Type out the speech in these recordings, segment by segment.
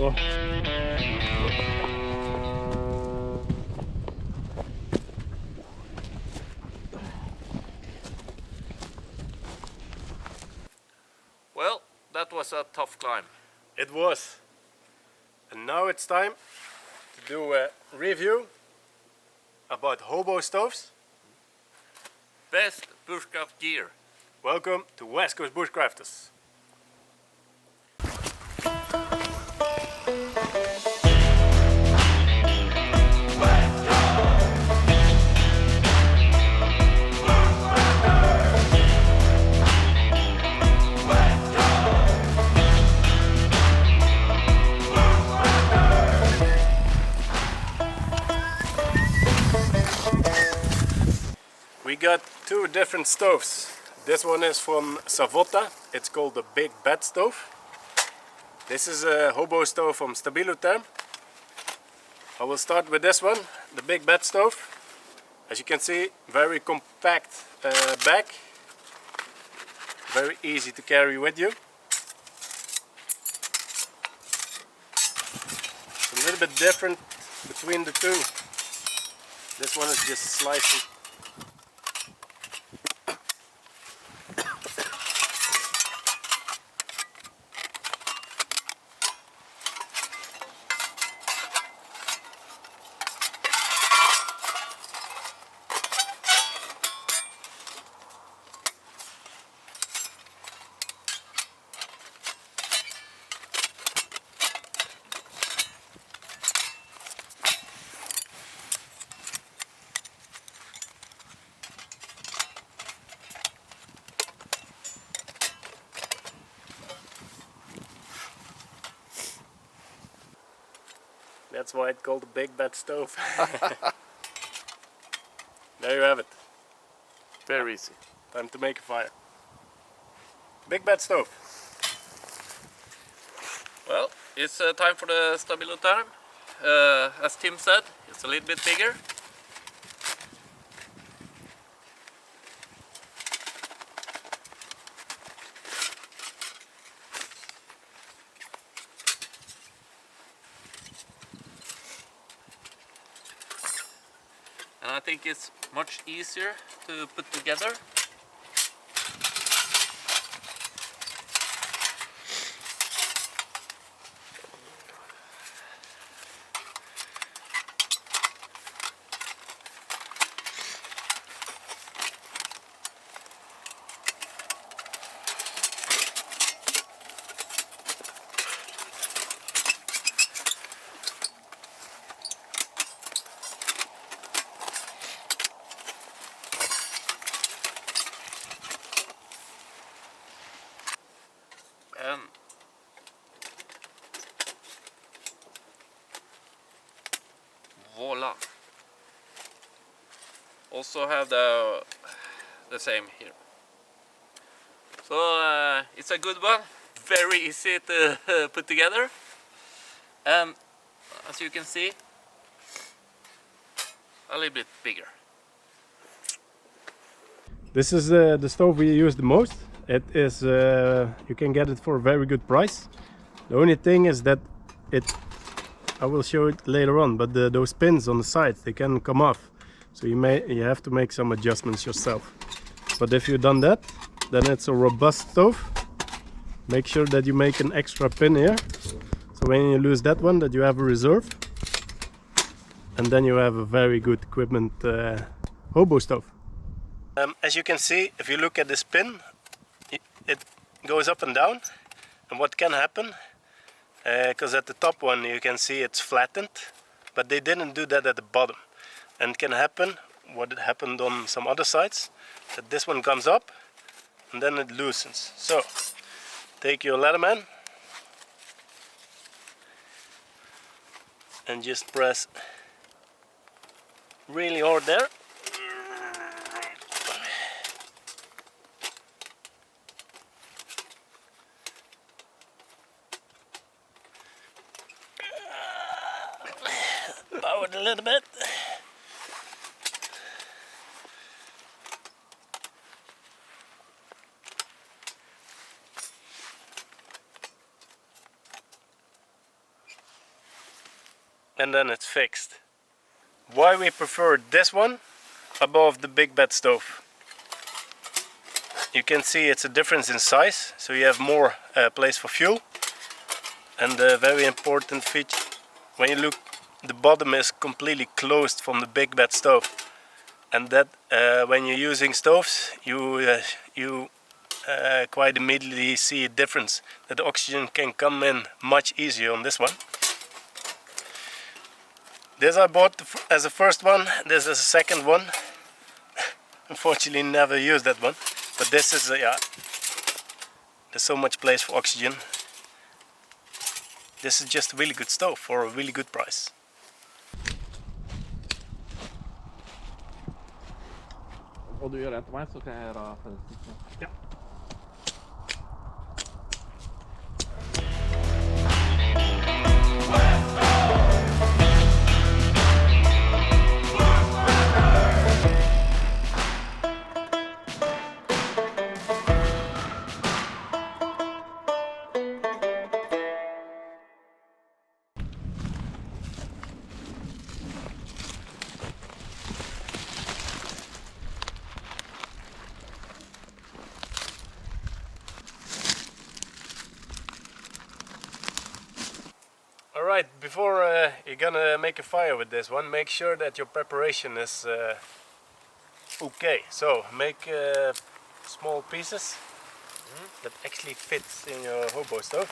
Så. Well, that was a tough climb. It was. And now it's time to do a review about Hobo stoves. Best bushcraft gear. Welcome to West Coast Bushcrafters. We got two different stoves. This one is from Savotta. It's called the Big Bad Stove. This is a Hobo stove from Stabilotherm. I will start with this one, the Big Bad Stove. As you can see, very compact bag. Very easy to carry with you. It's a little bit different between the two. This one is just slicing. That's why it's called the Big Bad Stove. There you have it. Very easy. Time to make a fire. Big Bad Stove. Well, it's time for the Stabilotherm. As Tim said, it's a little bit bigger. And I think it's much easier to put together. And voila! Also have the same here. So it's a good one, very easy to put together, and as you can see, a little bit bigger. This is the stove we use the most. It is, you can get it for a very good price. The only thing is that I will show it later on, but those pins on the sides, they can come off. So you have to make some adjustments yourself. But if you've done that, then it's a robust stove. Make sure that you make an extra pin here. So when you lose that one, that you have a reserve. And then you have a very good equipment Hobo stove. As you can see, if you look at this pin, it goes up and down. And what can happen, because at the top one you can see it's flattened, but they didn't do that at the bottom. And it can happen, what happened on some other sites, that this one comes up and then it loosens. So take your Leatherman and just press really hard there. Power it a little bit. and then it's fixed. Why we prefer this one above the Big Bad Stove? You can see it's a difference in size, so you have more place for fuel. And a very important feature, when you look, the bottom is completely closed from the Big Bad Stove. And that when you're using stoves, you quite immediately see a difference, that the oxygen can come in much easier on this one. This I bought as a first one, this is a second one. Unfortunately never used that one, but this is yeah, there's so much place for oxygen. This is just a really good stove for a really good price. Og du gjør en til meg, så kan jeg gjøre forresten. Ja. Alright, before you're gonna make a fire with this one, make sure that your preparation is okay. So make small pieces that actually fits in your hobo stove.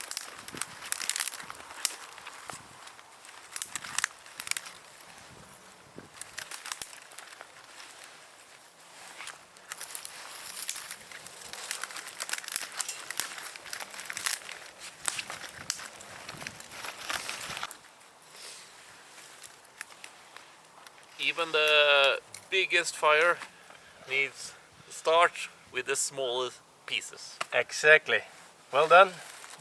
Even the biggest fire needs to start with the smallest pieces. Exactly. Well done.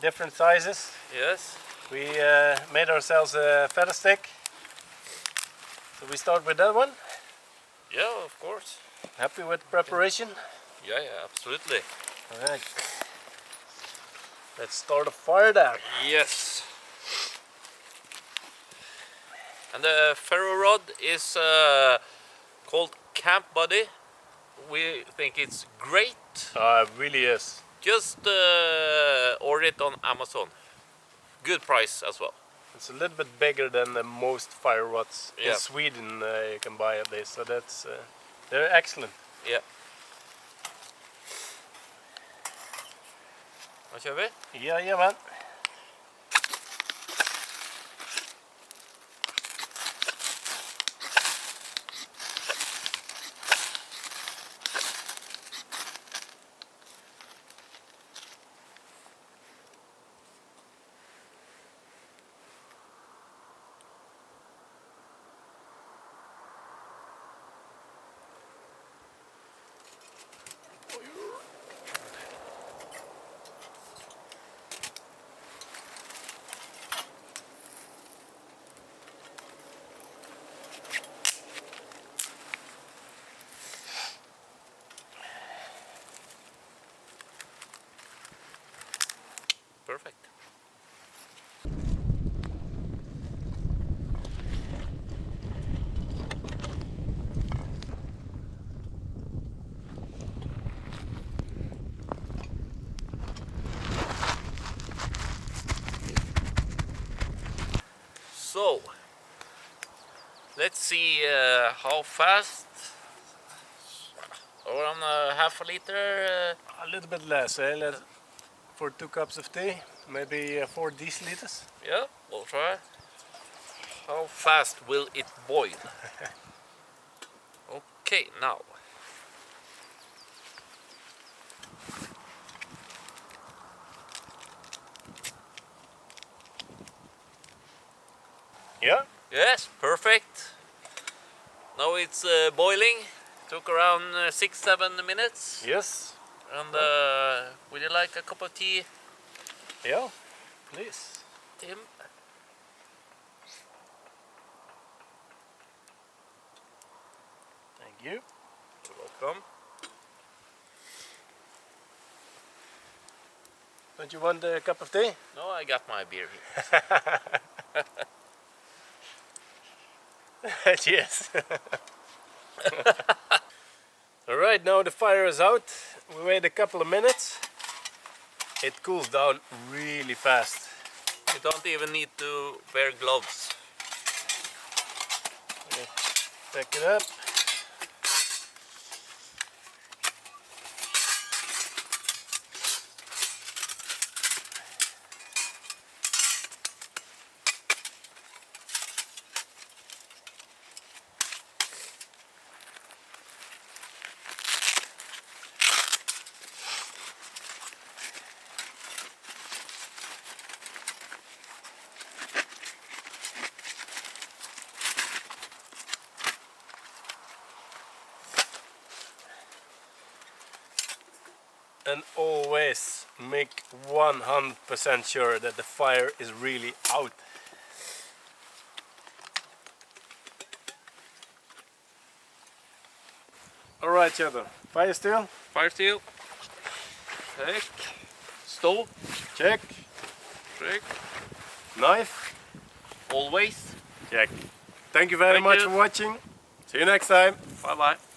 Different sizes. Yes. We made ourselves a feather stick. So we start with that one. Yeah, of course. Happy with the preparation? Yeah, absolutely. Alright. Let's start a fire there. Yes. And the ferro rod is called Camp Buddy. We think it's great. It really is. Just order it on Amazon. Good price as well. It's a little bit bigger than the most fire rods Yeah. in Sweden you can buy at least. So that's they're excellent. Yeah. Då kör vi. Jajamän. Perfect. So, let's see how fast. Around half a liter. A little bit less, eh? For 2 cups of tea, maybe 4 deciliters. Yeah, we'll try. How fast will it boil? Okay, now. Yeah. Yes, perfect. Now it's boiling. Took around 6-7 minutes. Yes. And would you like a cup of tea, Yeah. Please. Tim? Thank you. You're welcome. Don't you want a cup of tea? No, I got my beer here. Cheers. Alright, now the fire is out. We wait a couple of minutes. It cools down really fast. You don't even need to wear gloves. Okay, pick it up. And always make 100% sure that the fire is really out. Alright, Cheddar. Fire still? Fire steel. Check. Stove. Check. Check. Knife? Always. Check. Thank you very Thank much you. for watching. See you next time. Bye bye.